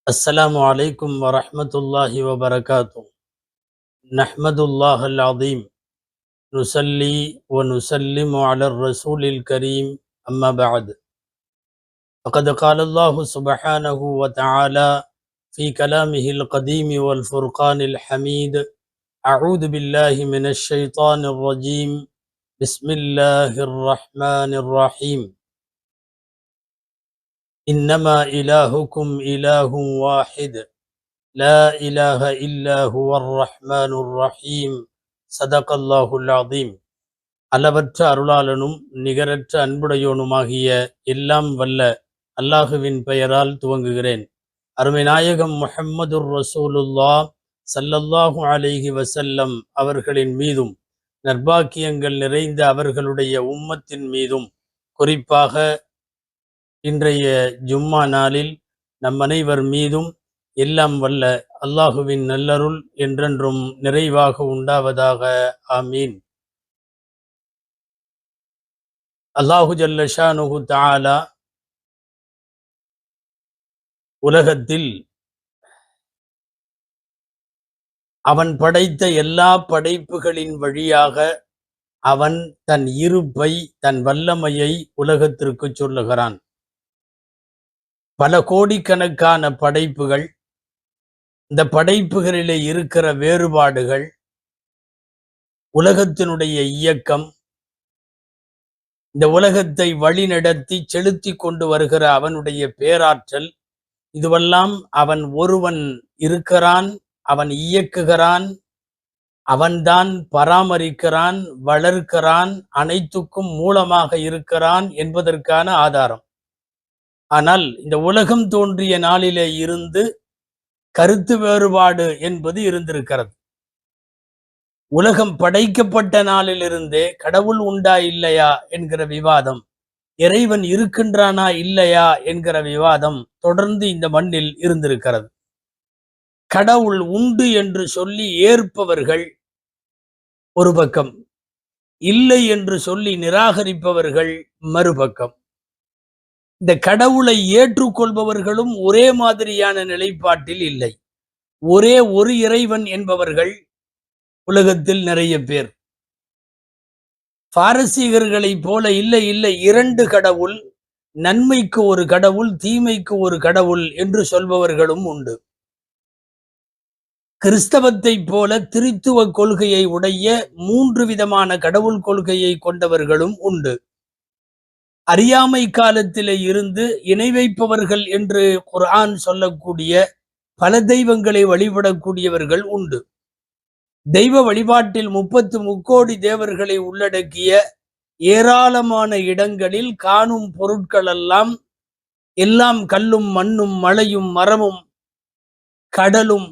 السلام عليكم ورحمة الله وبركاته. نحمد الله العظيم، نصلي ونسلم على الرسول الكريم، أما بعد. فقد قال الله سبحانه وتعالى في كلامه القديم والفرقان الحميد: أعوذ بالله من الشيطان الرجيم، بسم الله الرحمن الرحيم. إنما إلهكم إله واحد لا إله إلا هو الرحمن الرحيم. صدق الله العظيم. அளவற்ற அருளாளனும் நிகரற்ற அன்புடையோனுமாகிய எல்லாம் வல்ல அல்லாஹுவின் பெயரால் துவங்குகிறேன். அருமை நாயகம் முஹம்மதுர் ரசூலுல்லாஹ் ஸல்லல்லாஹு அலைஹி வஸல்லம் அவர்களின் மீதும் நற்பாக்கியங்கள் நிறைந்த அவர்களுடைய உம்மத்தின் மீதும், குறிப்பாக இன்றைய ஜும்மா நாளில் நம் அனைவர் மீதும் எல்லாம் வல்ல அல்லாஹுவின் நல்லருள் என்றென்றும் நிறைவாக உண்டாவதாக. ஆமீன். அல்லாஹு ஜல்ல ஷானுஹு தஆலா உலகத்தில் அவன் படைத்த எல்லா படைப்புகளின் வழியாக அவன் தன் இருப்பை, தன் வல்லமையை உலகத்திற்கு சொல்லுகிறான். பல கோடிக்கணக்கான படைப்புகள், இந்த படைப்புகளிலே இருக்கிற வேறுபாடுகள், உலகத்தினுடைய இயக்கம், இந்த உலகத்தை வழிநடத்தி செலுத்தி கொண்டு வருகிற அவனுடைய பேராற்றல், இதுவெல்லாம் அவன் ஒருவன் இருக்கிறான், அவன் இயக்குகிறான், அவன்தான் பராமரிக்கிறான், வளர்க்கிறான், அனைத்துக்கும் மூலமாக இருக்கிறான் என்பதற்கான ஆதாரம். ஆனால் இந்த உலகம் தோன்றிய நாளிலே இருந்து கருத்து வேறுபாடு என்பது இருந்திருக்கிறது. உலகம் படைக்கப்பட்ட நாளிலிருந்தே கடவுள் உண்டா இல்லையா என்கிற விவாதம், இறைவன் இருக்கின்றானா இல்லையா என்கிற விவாதம் தொடர்ந்து இந்த மண்ணில் இருந்திருக்கிறது. கடவுள் உண்டு என்று சொல்லி ஏற்பவர்கள் ஒரு பக்கம், இல்லை என்று சொல்லி நிராகரிப்பவர்கள் மறுபக்கம். இந்த கடவுளை ஏற்றுக்கொள்பவர்களும் ஒரே மாதிரியான நிலைப்பாட்டில் இல்லை. ஒரே ஒரு இறைவன் என்பவர்கள் உலகத்தில் நிறைய பேர். பாரசீகர்களை போல இல்லை இல்லை, இரண்டு கடவுள், நன்மைக்கு ஒரு கடவுள், தீமைக்கு ஒரு கடவுள் என்று சொல்பவர்களும் உண்டு. கிறிஸ்தவத்தை போல திரித்துவ கொள்கையை உடைய 3 விதமான கடவுள் கொள்கையை கொண்டவர்களும் உண்டு. அறியாமை காலத்திலே இருந்து இணை வைப்பவர்கள் என்று குர்ஆன் சொல்லக்கூடிய பல தெய்வங்களை வழிபடக்கூடியவர்கள் உண்டு. தெய்வ வழிபாட்டில் 30 முக்கோடி தேவர்களை உள்ளடக்கிய ஏராளமான இடங்களில் காணும் பொருட்கள் எல்லாம் கல்லும் மண்ணும் மலையும் மரமும் கடலும்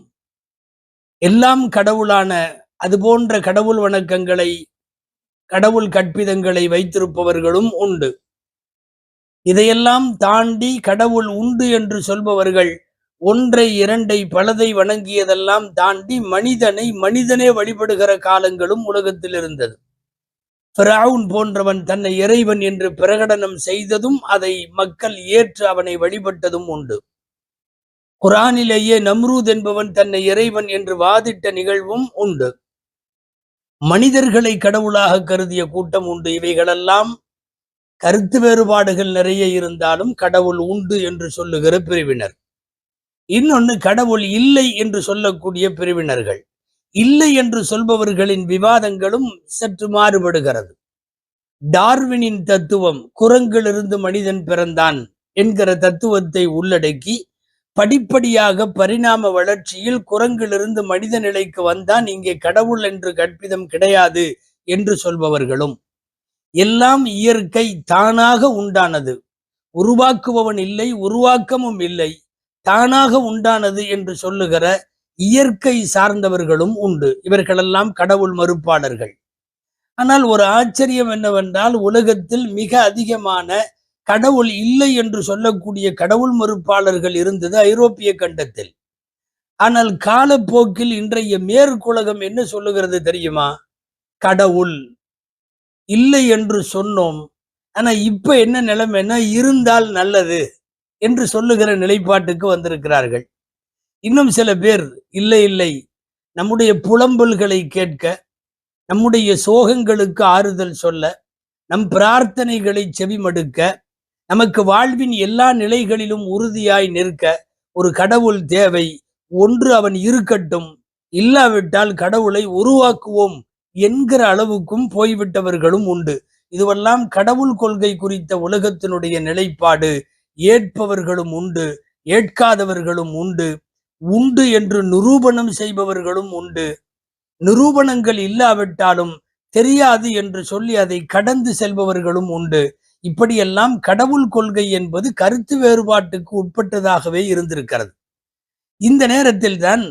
எல்லாம் கடவுளான அது போன்ற கடவுள் வணக்கங்களை, கடவுள் கற்பிதங்களை வைத்திருப்பவர்களும் உண்டு. இதையெல்லாம் தாண்டி கடவுள் உண்டு என்று சொல்பவர்கள் ஒன்றை இரண்டை பலதை வணங்கியதெல்லாம் தாண்டி மனிதனே வழிபடுகிற காலங்களும் உலகத்தில் இருந்தது. ஃபிரௌன் போன்றவன் தன்னை இறைவன் என்று பிரகடனம் செய்ததும் அதை மக்கள் ஏற்று அவனை வழிபட்டதும் உண்டு. குர்ஆனிலேயே நம்ரூத் என்பவன் தன்னை இறைவன் என்று வாதிட்ட நிகழ்வும் உண்டு. மனிதர்களை கடவுளாக கருதிய கூட்டம் உண்டு. இவைகளெல்லாம் கருத்து வேறுபாடுகள் நிறைய இருந்தாலும் கடவுள் உண்டு என்று சொல்லுகிற பிரிவினர். இன்னொன்னு கடவுள் இல்லை என்று சொல்லக்கூடிய பிரிவினர்கள். இல்லை என்று சொல்பவர்களின் விவாதங்களும் சற்று மாறுபடுகிறது. டார்வினின் தத்துவம், குரங்கிலிருந்து மனிதன் பிறந்தான் என்கிற தத்துவத்தை உள்ளடக்கி படிப்படியாக பரிணாம வளர்ச்சியில் குரங்கிலிருந்து மனித நிலைக்கு வந்தான், இங்கே கடவுள் என்று கற்பிதம் கிடையாது என்று சொல்பவர்களும், எல்லாம் இயற்கை தானாக உண்டானது, உருவாக்குபவன் இல்லை, உருவாக்கமும் இல்லை, தானாக உண்டானது என்று சொல்லுகிற இயற்கை சார்ந்தவர்களும் உண்டு. இவர்களெல்லாம் கடவுள் மறுப்பாளர்கள். ஆனால் ஒரு ஆச்சரியம் என்னவென்றால், உலகத்தில் மிக அதிகமான கடவுள் இல்லை என்று சொல்லக்கூடிய கடவுள் மறுப்பாளர்கள் இருந்தது ஐரோப்பிய கண்டத்தில். ஆனால் காலப்போக்கில் இன்றைய மேற்குலகம் என்ன சொல்லுகிறது தெரியுமா? கடவுள் இல்லை என்று சொன்னோம், ஆனா இப்ப என்ன நிலைமைன்னா இருந்தால் நல்லது என்று சொல்லுகிற நிலைப்பாட்டுக்கு வந்திருக்கிறார்கள். இன்னும் சில பேர் இல்லை இல்லை, நம்முடைய புலம்பல்களை கேட்க, நம்முடைய சோகங்களுக்கு ஆறுதல் சொல்ல, நம் பிரார்த்தனைகளை செவிமடுக்க, நமக்கு வாழ்வின் எல்லா நிலைகளிலும் உறுதியாய் நிற்க ஒரு கடவுள் தேவை. ஒன்று அவன் இருக்கட்டும், இல்லாவிட்டால் கடவுளை உருவாக்குவோம் என்கிற அளவுக்கும் போய்விட்டவர்களும் உண்டு. இதுவெல்லாம் கடவுள் கொள்கை குறித்த உலகத்தினுடைய நிலைப்பாடு. ஏற்பவர்களும் உண்டு, ஏற்காதவர்களும் உண்டு. உண்டு என்று நிரூபணம் செய்பவர்களும் உண்டு. நிரூபணங்கள் இல்லாவிட்டாலும் தெரியாது என்று சொல்லி அதை கடந்து செல்பவர்களும் உண்டு. இப்படியெல்லாம் கடவுள் கொள்கை என்பது கருத்து வேறுபாட்டுக்கு உட்பட்டதாகவே இருந்திருக்கிறது. இந்த நேரத்தில் தான்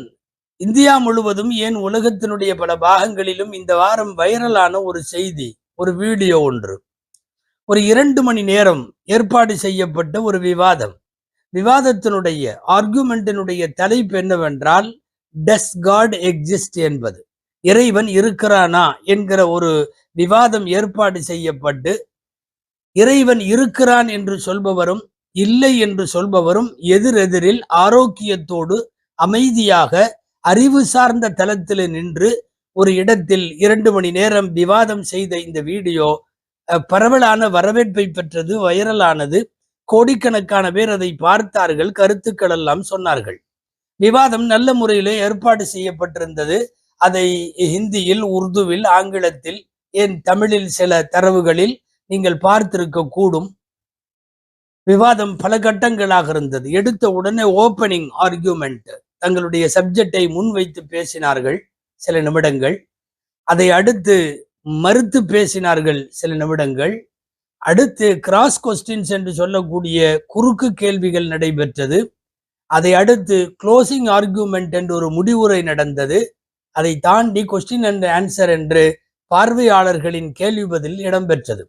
இந்தியா முழுவதும், ஏன் உலகத்தினுடைய பல பாகங்களிலும் இந்த வாரம் வைரலான ஒரு செய்தி, ஒரு வீடியோ ஒன்று. ஒரு 2 மணி நேரம் ஏற்பாடு செய்யப்பட்ட ஒரு விவாதம். விவாதத்தினுடைய ஆர்குமெண்டினுடைய தலைப்பு என்னவென்றால், டஸ் காட் எக்ஸிஸ்ட் என்பது, இறைவன் இருக்கிறானா என்கிற ஒரு விவாதம் ஏற்பாடு செய்யப்பட்டு, இறைவன் இருக்கிறான் என்று சொல்பவரும் இல்லை என்று சொல்பவரும் எதிரெதிரில் ஆரோக்கியத்தோடு அமைதியாக அறிவு சார்ந்த தளத்தில் நின்று ஒரு இடத்தில் 2 மணி நேரம் விவாதம் செய்த இந்த வீடியோ பரவலான வரவேற்பை பெற்றது, வைரலானது. கோடிக்கணக்கான பேர் அதை பார்த்தார்கள், கருத்துக்கள் எல்லாம் சொன்னார்கள். விவாதம் நல்ல முறையிலே ஏற்பாடு செய்யப்பட்டிருந்தது. அதை ஹிந்தியில், உருதுவில், ஆங்கிலத்தில், ஏன் தமிழில் சில தரவுகளில் நீங்கள் பார்த்திருக்க கூடும். விவாதம் பல கட்டங்களாக இருந்தது. எடுத்த உடனே ஓப்பனிங் ஆர்கியூமெண்ட், தங்களுடைய சப்ஜெக்டை முன்வைத்து பேசினார்கள் சில நிமிடங்கள். அதை அடுத்து மறுத்து பேசினார்கள் சில நிமிடங்கள். அடுத்து கிராஸ் கொஸ்டின்ஸ் என்று சொல்லக்கூடிய குறுக்கு கேள்விகள் நடைபெற்றது. அதை அடுத்து க்ளோசிங் ஆர்கியூமெண்ட் என்று ஒரு முடிவுரை நடந்தது. அதை தாண்டி கொஸ்டின் அண்ட் ஆன்சர் என்று பார்வையாளர்களின் கேள்வி பதில் இடம்பெற்றது.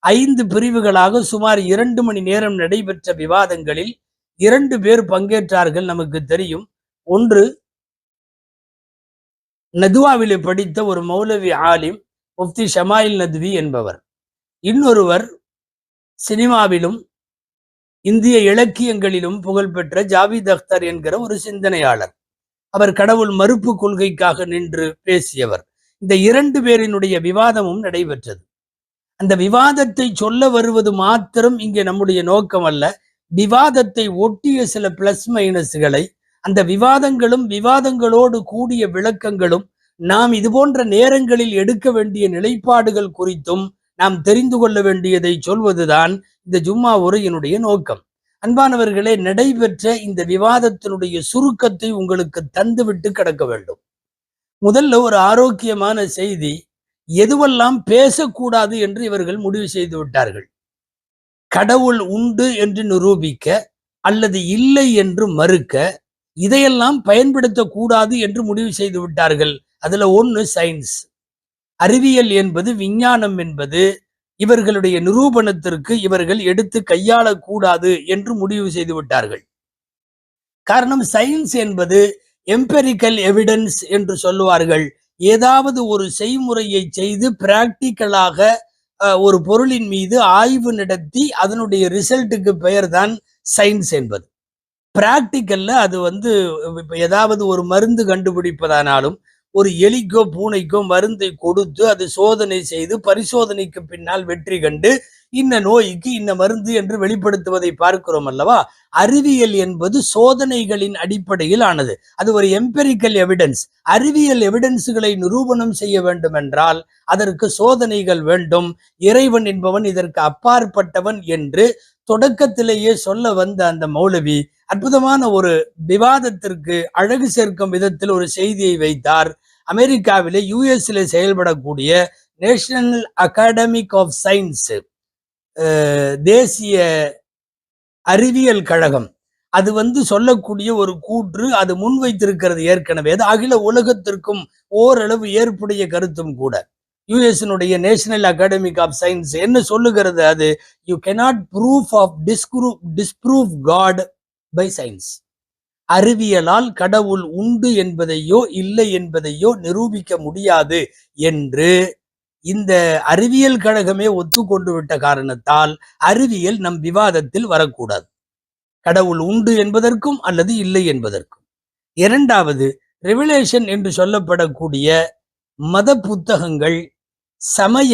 5 பிரிவுகளாக சுமார் 2 மணி நேரம் நடைபெற்ற விவாதங்களில் 2 பேர் பங்கேற்றார்கள். நமக்கு தெரியும், ஒன்று நதுவாவிலே படித்த ஒரு மௌலவி ஆலிம் முஃப்தி ஷமாயில் நத்வி என்பவர். இன்னொருவர் சினிமாவிலும் இந்திய இலக்கியங்களிலும் புகழ்பெற்ற ஜாவித் அக்தர் என்கிற ஒரு சிந்தனையாளர். அவர் கடவுள் மறுப்பு கொள்கைக்காக நின்று பேசியவர். இந்த 2 பேரினுடைய விவாதமும் நடைபெற்றது. அந்த விவாதத்தை சொல்ல வருவது மாத்திரம் இங்கே நம்முடைய நோக்கம் அல்ல. விவாதத்தை ஒட்டிய சில பிளஸ் மைனஸ்களை, அந்த விவாதங்களும் விவாதங்களோடு கூடிய விளக்கங்களும், நாம் இது போன்ற நேரங்களில் எடுக்க வேண்டிய நிலைப்பாடுகள் குறித்தும் நாம் தெரிந்து கொள்ள வேண்டியதை சொல்வதுதான் இந்த ஜும்மா உரையினுடைய நோக்கம். அன்பானவர்களே, நடைபெற்ற இந்த விவாதத்தினுடைய சுருக்கத்தை உங்களுக்கு தந்துவிட்டு கிடக்க வேண்டும். முதல்ல ஒரு ஆரோக்கியமான செய்தி, எதுவெல்லாம் பேசக்கூடாது என்று இவர்கள் முடிவு செய்து விட்டார்கள். கடவுள் உண்டு என்று நிரூபிக்க அல்லது இல்லை என்று மறுக்க, இதையெல்லாம் பயன்படுத்தக்கூடாது என்று முடிவு செய்து விட்டார்கள். அதுல ஒன்று சயின்ஸ், அறிவியல் என்பது, விஞ்ஞானம் என்பது இவர்களுடைய நிரூபணத்திற்கு இவர்கள் எடுத்து கையாளக்கூடாது என்று முடிவு செய்து விட்டார்கள். காரணம், சயின்ஸ் என்பது எம்பெரிக்கல் எவிடன்ஸ் என்று சொல்லுவார்கள். ஏதாவது ஒரு செய்முறையை செய்து பிராக்டிக்கலாக ஒரு பொருளின் மீது ஆய்வு நடத்தி அதனுடைய ரிசல்ட்டுக்கு பெயர் தான் சயின்ஸ் என்பது. பிராக்டிக்கல்ல அது ஏதாவது ஒரு மருந்து கண்டுபிடிப்பதானாலும், ஒரு எலிக்கோ பூனைக்கோ மருந்தை கொடுத்து அது சோதனை செய்து பரிசோதனைக்கு பின்னால் வெற்றி கண்டு இன்ன நோய்க்கு இன்ன மருந்து என்று வெளிப்படுத்துவதை பார்க்கிறோம் அல்லவா. அறிவியல் என்பது சோதனைகளின் அடிப்படையில் ஆனது. அது ஒரு எம்பெரிக்கல் எவிடன்ஸ். அறிவியல் எவிடன்ஸுகளை நிரூபணம் செய்ய வேண்டும் என்றால் அதற்கு சோதனைகள் வேண்டும். இறைவன் என்பவன் இதற்கு அப்பாற்பட்டவன் என்று தொடக்கத்திலேயே சொல்ல வந்த அந்த மௌலவி அற்புதமான ஒரு விவாதத்திற்கு அழகு சேர்க்கும் விதத்தில் ஒரு செய்தியை வைத்தார். அமெரிக்காவிலே யுஎஸ்ல செயல்படக்கூடிய நேஷனல் அகாடமிக் ஆஃப் சயின்ஸ், தேசிய அறிவியல் கழகம், அது சொல்லக்கூடிய ஒரு கூற்று, அது முன்வைத்திருக்கிறது ஏற்கனவே. அது அகில உலகத்திற்கும் ஓரளவு ஏற்புடைய கருத்தும் கூட. யுஎஸ்னுடைய நேஷனல் அகாடமிக் ஆஃப் சயின்ஸ் என்ன சொல்லுகிறது? அது you cannot disprove God by science. அறிவியலால் கடவுள் உண்டு என்பதையோ இல்லை என்பதையோ நிரூபிக்க முடியாது என்று இந்த அறிவியல் கழகமே ஒத்துக்கொண்டு விட்ட காரணத்தால் அறிவியல் நம் விவாதத்தில் வரக்கூடாது. கடவுள் உண்டு என்பதற்கும் அல்லது இல்லை என்பதற்கும். இரண்டாவது, ரெவலேஷன் என்று சொல்லப்படக்கூடிய மத புத்தகங்கள், சமய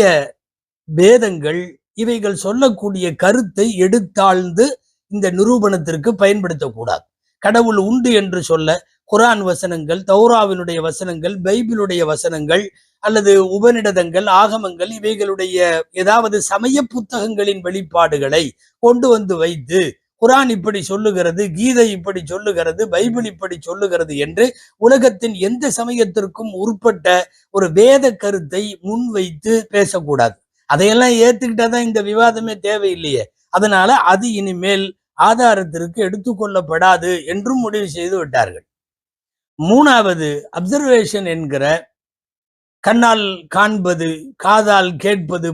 வேதங்கள், இவைகள் சொல்லக்கூடிய கருத்தை எடுத்தாழ்ந்து இந்த நிரூபணத்திற்கு பயன்படுத்தக்கூடாது. கடவுள் உண்டு என்று சொல்ல குரான் வசனங்கள், தௌராவினுடைய வசனங்கள், பைபிளுடைய வசனங்கள் அல்லது உபநிடதங்கள், ஆகமங்கள், இவைகளுடைய ஏதாவது சமய புத்தகங்களின் வெளிப்பாடுகளை கொண்டு வந்து வைத்து குரான் இப்படி சொல்லுகிறது, கீதை இப்படி சொல்லுகிறது, பைபிள் இப்படி சொல்லுகிறது என்று உலகத்தின் எந்த சமயத்திற்கும் உட்பட்ட ஒரு வேத கருத்தை முன்வைத்து பேசக்கூடாது. அதையெல்லாம் ஏத்துக்கிட்டாதான் இந்த விவாதமே தேவையில்லையே. அதனால அது இனிமேல் ஆதாரத்திற்கு எடுத்துக்கொள்ளப்படாது என்றும் முடிவு செய்து விட்டார்கள். மூணாவது, அப்சர்வேஷன் என்கிற கண்ணால் காண்பது, காதால் கேட்பது,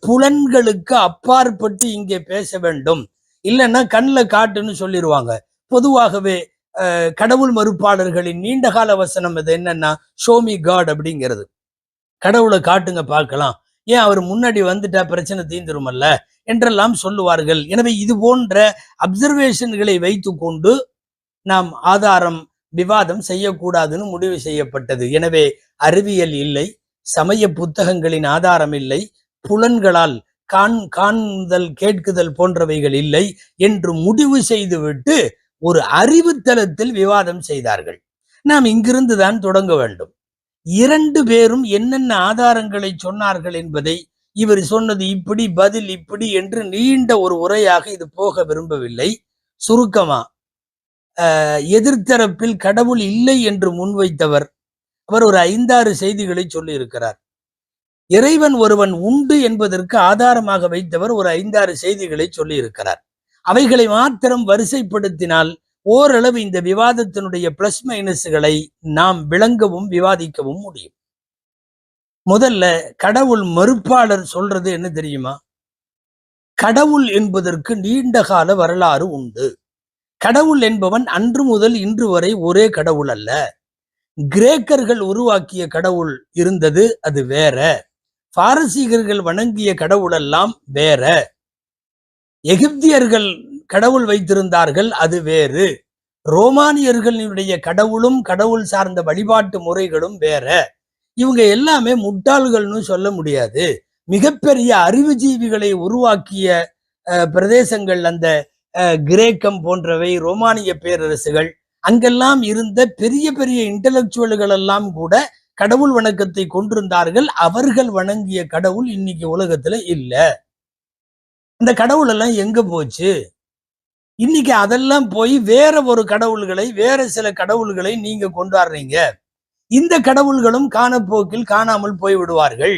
புலன்களுக்கு அப்பாற்பட்டு இங்கே பேச வேண்டும். இல்லைன்னா கண்ணில் காட்டுன்னு சொல்லிடுவாங்க. பொதுவாகவே கடவுள் மறுப்பாளர்களின் நீண்டகால வசனம் இது என்னன்னா, ஷோமி காட் அப்படிங்கிறது. கடவுளை காட்டுங்க பார்க்கலாம், ஏன் அவர் முன்னாடி வந்துட்டா பிரச்சனை தீந்துருமல்ல என்றெல்லாம் சொல்லுவார்கள். எனவே இது போன்ற அப்சர்வேஷன்களை வைத்து கொண்டு நாம் ஆதாரம் விவாதம் செய்யக்கூடாதுன்னு முடிவு செய்யப்பட்டது. எனவே அறிவியல் இல்லை, சமய புத்தகங்களின் ஆதாரம் இல்லை, புலன்களால் காண்தல் கேட்குதல் போன்றவைகள் இல்லை என்று முடிவு செய்துவிட்டு ஒரு அறிவுத்தலத்தில் விவாதம் செய்தார்கள். நாம் இங்கிருந்து தான் தொடங்க வேண்டும். இரண்டு பேரும் என்னென்ன ஆதாரங்களை சொன்னார்கள் என்பதை, இவர் சொன்னது இப்படி, பதில் இப்படி என்று நீண்ட ஒரு உரையாக இது போக விரும்பவில்லை. சுருக்கமா, எதிர்த்தரப்பில் கடவுள் இல்லை என்று முன்வைத்தவர் அவர் ஒரு 5-6 செய்திகளை சொல்லி இருக்கிறார். இறைவன் ஒருவன் உண்டு என்பதற்கு ஆதாரமாக வைத்தவர் ஒரு 5-6 செய்திகளை சொல்லி இருக்கிறார். அவைகளை மாத்திரம் வரிசைப்படுத்தினால் ஓரளவு இந்த விவாதத்தினுடைய பிளஸ் மைனஸ்களை நாம் விளங்கவும் விவாதிக்கவும் முடியும். முதல்ல, கடவுள் மறுப்பாளர் சொல்றது என்ன தெரியுமா? கடவுள் என்பதற்கு நீண்ட கால வரலாறு உண்டு. கடவுள் என்பவன் அன்று முதல் இன்று வரை ஒரே கடவுள் அல்ல. கிரேக்கர்கள் உருவாக்கிய கடவுள் இருந்தது, அது வேற. பாரசீகர்கள் வணங்கிய கடவுள் எல்லாம் வேற. எகிப்தியர்கள் கடவுள் வைத்திருந்தார்கள், அது வேறு. ரோமானியர்களுடைய கடவுளும் கடவுள் சார்ந்த வழிபாட்டு முறைகளும் வேற. இவங்க எல்லாமே முட்டாள்கள்னு சொல்ல முடியாது. மிகப்பெரிய அறிவுஜீவிகளை உருவாக்கிய பிரதேசங்கள் அந்த கிரேக்கம் போன்றவை, ரோமானிய பேரரசுகள், அங்கெல்லாம் இருந்த பெரிய பெரிய இன்டலெக்சுவல்கள் எல்லாம் கூட கடவுள் வணக்கத்தை கொண்டிருந்தார்கள். அவர்கள் வணங்கிய கடவுள் இன்னைக்கு உலகத்துல இல்ல. அந்த கடவுள் எல்லாம் எங்க போச்சு? இன்னைக்கு அதெல்லாம் போய் வேற ஒரு கடவுள்களை, வேற சில கடவுள்களை நீங்க கொண்டாடுறீங்க. இந்த கடவுள்களும் காணப்போக்கில் காணாமல் போய் விடுவார்கள்.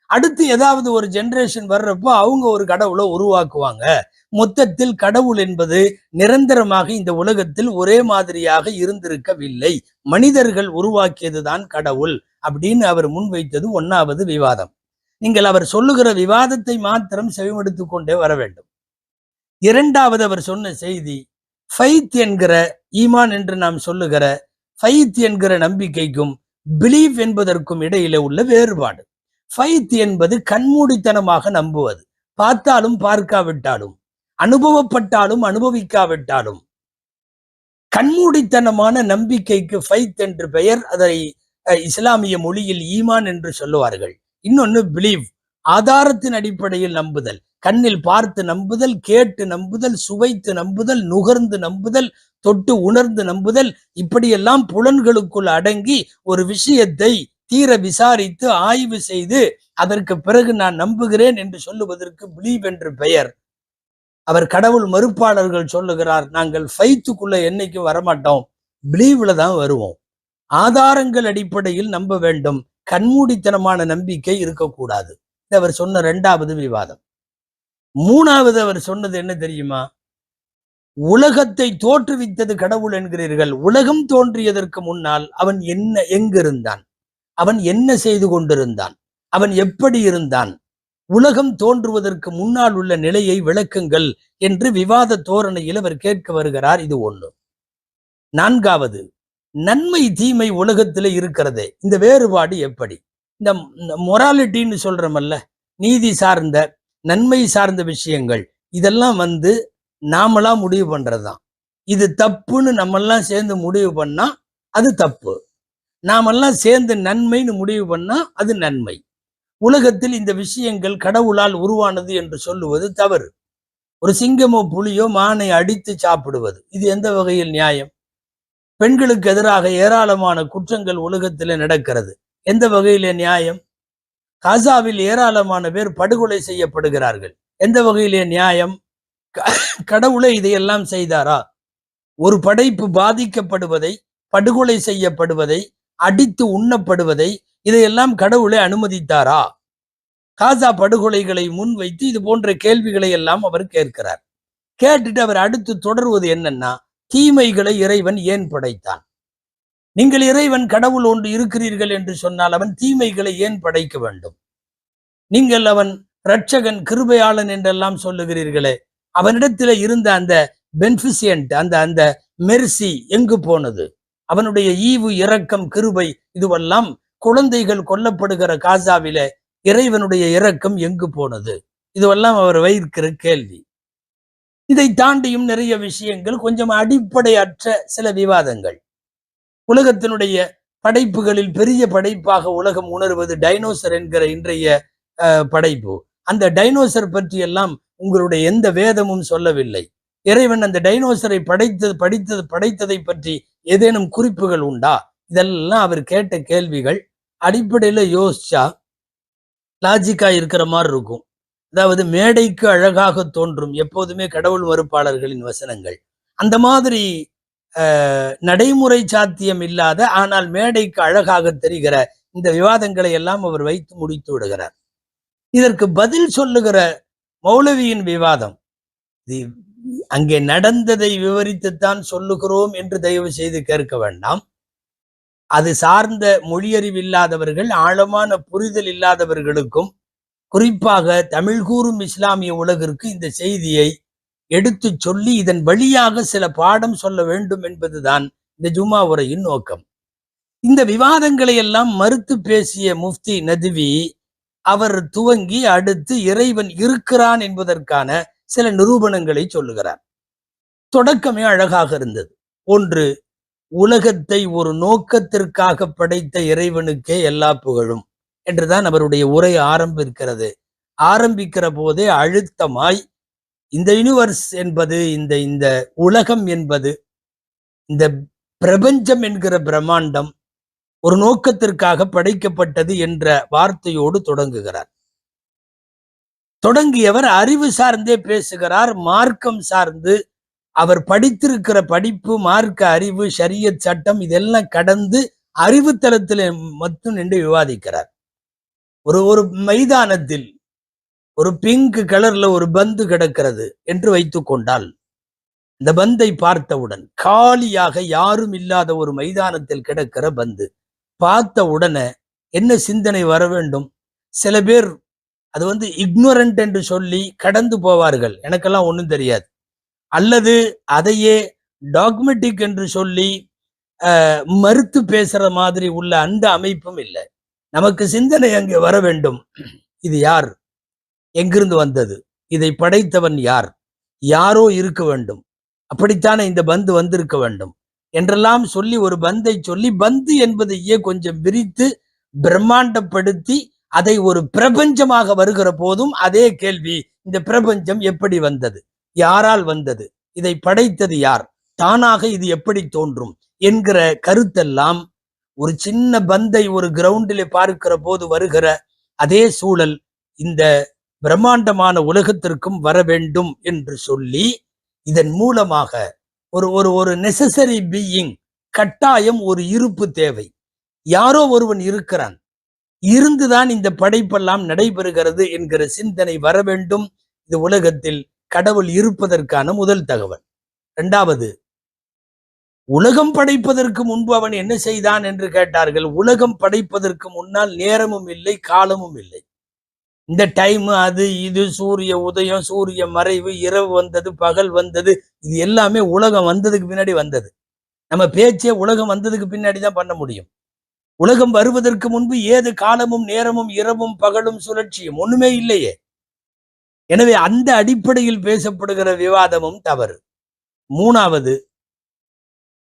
அடுத்து ஏதாவது ஒரு ஜெனரேஷன் வர்றப்போ அவங்க ஒரு கடவுளை உருவாக்குவாங்க. மொத்தத்தில் கடவுள் என்பது நிரந்தரமாக இந்த உலகத்தில் ஒரே மாதிரியாக இருந்திருக்கவில்லை. மனிதர்கள் உருவாக்கியதுதான் கடவுள் அப்படின்னு அவர் முன்வைத்தது 1வது விவாதம். நீங்கள் அவர் சொல்லுகிற விவாதத்தை மாத்திரம் செவிமடுத்து கொண்டே வர வேண்டும். 2வது அவர் சொன்ன செய்தி, ஃபைத் என்கிற, ஈமான் என்று நாம் சொல்லுகிற ஃபைத் என்கிற நம்பிக்கைக்கும் பிலீவ் என்பதற்கும் இடையில உள்ள வேறுபாடு. ஃபைத் என்பது கண்மூடித்தனமாக நம்புவது, பார்த்தாலும் பார்க்காவிட்டாலும், அனுபவப்பட்டாலும் அனுபவிக்காவிட்டாலும். கண்மூடித்தனமான நம்பிக்கைக்கு ஃபைத் என்று பெயர். அதை இஸ்லாமிய மொழியில் ஈமான் என்று சொல்லுவார்கள். இன்னொன்னு பிலீவ், ஆதாரத்தின் அடிப்படையில் நம்புதல். கண்ணில் பார்த்து நம்புதல், கேட்டு நம்புதல், சுவைத்து நம்புதல், நுகர்ந்து நம்புதல், தொட்டு உணர்ந்து நம்புதல், இப்படியெல்லாம் புலன்களுக்குள் அடங்கி ஒரு விஷயத்தை தீர விசாரித்து ஆய்வு செய்து அதற்கு பிறகு நான் நம்புகிறேன் என்று சொல்லுவதற்கு பிலீவ் என்று பெயர். அவர் கடவுள் மறுப்பாளர்கள் சொல்லுகிறார், நாங்கள் ஃபைத்துக்குள்ள என்னைக்கும் வரமாட்டோம், பிலீவ்ல தான் வருவோம். ஆதாரங்கள் அடிப்படையில் நம்ப வேண்டும், கண்மூடித்தனமான நம்பிக்கை இருக்கக்கூடாது. இது அவர் சொன்ன 2வது விவாதம். 3வது அவர் சொன்னது என்ன தெரியுமா? உலகத்தை தோற்றுவித்தது கடவுள் என்கிறீர்கள். உலகம் தோன்றியதற்கு முன்னால் அவன் எங்கிருந்தான்? அவன் என்ன செய்து கொண்டிருந்தான்? அவன் எப்படி இருந்தான்? உலகம் தோன்றுவதற்கு முன்னால் உள்ள நிலையை விளக்குங்கள் என்று விவாத தோரணையில் அவர் கேட்க வருகிறார். இது 1. 4வது, நன்மை தீமை உலகத்துல இருக்கிறதே, இந்த வேறுபாடு எப்படி? இந்த மொராலிட்டின்னு சொல்றோமல்ல, நீதி சார்ந்த நன்மை சார்ந்த விஷயங்கள், இதெல்லாம் நாமளா முடிவு பண்றதுதான். இது தப்புன்னு நம்மெல்லாம் சேர்ந்து முடிவு பண்ணா அது தப்பு. நாமெல்லாம் சேர்ந்து நன்மைன்னு முடிவு பண்ணா அது நன்மை. உலகத்தில் இந்த விஷயங்கள் கடவுளால் உருவானது என்று சொல்லுவது தவறு. ஒரு சிங்கமோ புலியோ மானை அடித்து சாப்பிடுவது இது எந்த வகையில் நியாயம்? பெண்களுக்கு எதிராக ஏராளமான குற்றங்கள் உலகத்தில் நடக்கிறது, எந்த வகையிலே நியாயம்? காசாவில் ஏராளமான பேர் படுகொலை செய்யப்படுகிறார்கள், எந்த வகையிலே நியாயம்? கடவுளை இதையெல்லாம் செய்தாரா? ஒரு படைப்பு பாதிக்கப்படுவதை, படுகொலை செய்யப்படுவதை, அடித்து உண்ணப்படுவதை இதையெல்லாம் கடவுளை அனுமதித்தாரா? காசா படுகொலைகளை முன்வைத்து இது போன்ற கேள்விகளை எல்லாம் அவர் கேட்கிறார். கேட்டுட்டு அவர் அடுத்து தொடர்வது என்னன்னா, தீமைகளை இறைவன் ஏன் படைத்தான்? நீங்கள் இறைவன் கடவுள் ஒன்று இருக்கிறீர்கள் என்று சொன்னால் அவன் தீமைகளை ஏன் படைக்க வேண்டும்? நீங்கள் அவன் இரட்சகன் கிருபையாளன் என்றெல்லாம் சொல்லுகிறீர்களே, அவனிடத்தில் இருந்த அந்த பெனிஃபிசியன்ட், அந்த அந்த மெர்சி எங்கு போனது? அவனுடைய ஈவு, இரக்கம், கிருபை இதுவெல்லாம் குழந்தைகள் கொல்லப்படுகிற காசாவில இறைவனுடைய இரக்கம் எங்கு போனது? இதுவெல்லாம் அவர் வைக்கிற கேள்வி. இதை தாண்டியும் நிறைய விஷயங்கள், கொஞ்சம் அடிப்படையற்ற சில விவாதங்கள். உலகத்தினுடைய படைப்புகளில் பெரிய படைப்பாக உலகம் உணர்வது டைனோசர் என்கிற இன்றைய படைப்பு. அந்த டைனோசர் பற்றி எல்லாம் உங்களுடைய எந்த வேதமும் சொல்லவில்லை. இறைவன் அந்த டைனோசரை படைத்ததை பற்றி ஏதேனும் குறிப்புகள் உண்டா? இதெல்லாம் அவர் கேட்ட கேள்விகள். அடிப்படையில யோசிச்சா லாஜிக்கா இருக்கிற மாதிரி இருக்கும். அதாவது மேடைக்கு அழகாக தோன்றும் எப்போதுமே கடவுள் மறுப்பாளர்களின் வசனங்கள். அந்த மாதிரி நடைமுறை சாத்தியம் இல்லாத ஆனால் மேடைக்கு அழகாக தெரிகிற இந்த விவாதங்களை எல்லாம் அவர் வைத்து முடித்து விடுகிறார். இதற்கு பதில் சொல்லுகிற மௌலவியின் விவாதம், அங்கே நடந்ததை விவரித்துத்தான் சொல்லுகிறோம் என்று தயவு செய்து கேட்க வேண்டாம். அது சார்ந்த மொழியறிவு இல்லாதவர்கள், ஆழமான புரிதல் இல்லாதவர்களுக்கும், குறிப்பாக தமிழ் கூறும் இஸ்லாமிய உலகிற்கு இந்த செய்தியை எடுத்து சொல்லி இதன் வழியாக சில பாடம் சொல்ல வேண்டும் என்பதுதான் இந்த ஜும்மா உரையின் நோக்கம். இந்த விவாதங்களை எல்லாம் மறுத்து பேசிய முஃப்தி நதுவி அவர் துவங்கி அடுத்து இறைவன் இருக்கிறான் என்பதற்கான சில நிரூபணங்களை சொல்லுகிறார். தொடக்கமே அழகாக இருந்தது. ஒன்று, உலகத்தை ஒரு நோக்கத்திற்காக படைத்த இறைவனுக்கே எல்லா புகழும் என்றுதான் அவருடைய உரை ஆரம்பிக்கிறது. ஆரம்பிக்கிற போதே அழுத்தமாய் இந்த யூனிவர்ஸ் என்பது, இந்த இந்த உலகம் என்பது, இந்த பிரபஞ்சம் என்கிற பிரம்மாண்டம் ஒரு நோக்கத்திற்காக படைக்கப்பட்டது என்ற வார்த்தையோடு தொடங்குகிறார். தொடங்கியவர் அறிவு சார்ந்தே பேசுகிறார், மார்க்கம் சார்ந்து. அவர் படித்திருக்கிற படிப்பு, மார்க்க அறிவு, ஷரியத் சட்டம் இதெல்லாம் கடந்து அறிவு தளத்தில் மட்டும் நின்று விவாதிக்கிறார். ஒரு மைதானத்தில் ஒரு பிங்க் கலர்ல ஒரு பந்து கிடக்கிறது என்று வைத்துக் கொண்டால், இந்த பந்தை பார்த்தவுடன், காலியாக யாரும் இல்லாத ஒரு மைதானத்தில் கிடக்கிற பந்து பார்த்த உடனே என்ன சிந்தனை வர வேண்டும்? சில பேர் அது இக்னோரண்ட் என்று சொல்லி கடந்து போவார்கள், எனக்கெல்லாம் ஒன்றும் தெரியாது. அல்லது அதையே டாக்மெட்டிக் என்று சொல்லி மறுத்து பேசுற மாதிரி உள்ள அந்த அமைப்பும் இல்லை. நமக்கு சிந்தனை அங்கே வர வேண்டும். இது யார்? எங்கிருந்து வந்தது? இதை படைத்தவன் யார்? யாரோ இருக்க வேண்டும், அப்படித்தானே இந்த பந்து வந்திருக்க வேண்டும் என்றெல்லாம் சொல்லி ஒரு பந்தை சொல்லி, பந்து என்பதையே கொஞ்சம் விரித்து பிரம்மாண்டப்படுத்தி அதை ஒரு பிரபஞ்சமாக வருகிற போதும் அதே கேள்வி, இந்த பிரபஞ்சம் எப்படி வந்தது? யாரால் வந்தது? இதை படைத்தது யார்? தானாக இது எப்படி தோன்றும் என்கிற கருத்தெல்லாம் ஒரு சின்ன பந்தை ஒரு கிரவுண்டிலே பார்க்கிற போது வருகிற அதே சூழல் இந்த பிரம்மாண்டமான உலகத்திற்கும் வர வேண்டும் என்று சொல்லி, இதன் மூலமாக ஒரு நெசசரி பீயிங், கட்டாயம் ஒரு இருப்பு தேவை. யாரோ ஒருவன் இருக்கிறான், இருந்துதான் இந்த படைப்பெல்லாம் நடைபெறுகிறது என்கிற சிந்தனை வர வேண்டும். இது உலகத்தில் கடவுள் இருப்பதற்கான முதல் தகவல். இரண்டாவது, உலகம் படைப்பதற்கு முன்பு அவன் என்ன செய்தான் என்று கேட்டார்கள். உலகம் படைப்பதற்கு முன்னால் நேரமும் இல்லை, காலமும் இல்லை. இந்த டைம், அது இது, சூரிய உதயம், சூரிய மறைவு, இரவு வந்தது, பகல் வந்தது, இது எல்லாமே உலகம் வந்ததுக்கு பின்னாடி வந்தது. நம்ம பேச்சே உலகம் வந்ததுக்கு பின்னாடி தான் பண்ண முடியும். உலகம் வருவதற்கு முன்பு ஏது காலமும் நேரமும் இரவும் பகலும் சுழற்சியும் ஒண்ணுமே இல்லையே. எனவே அந்த அடிப்படையில் பேசப்படுகிற விவாதமும் தவறு. மூணாவது,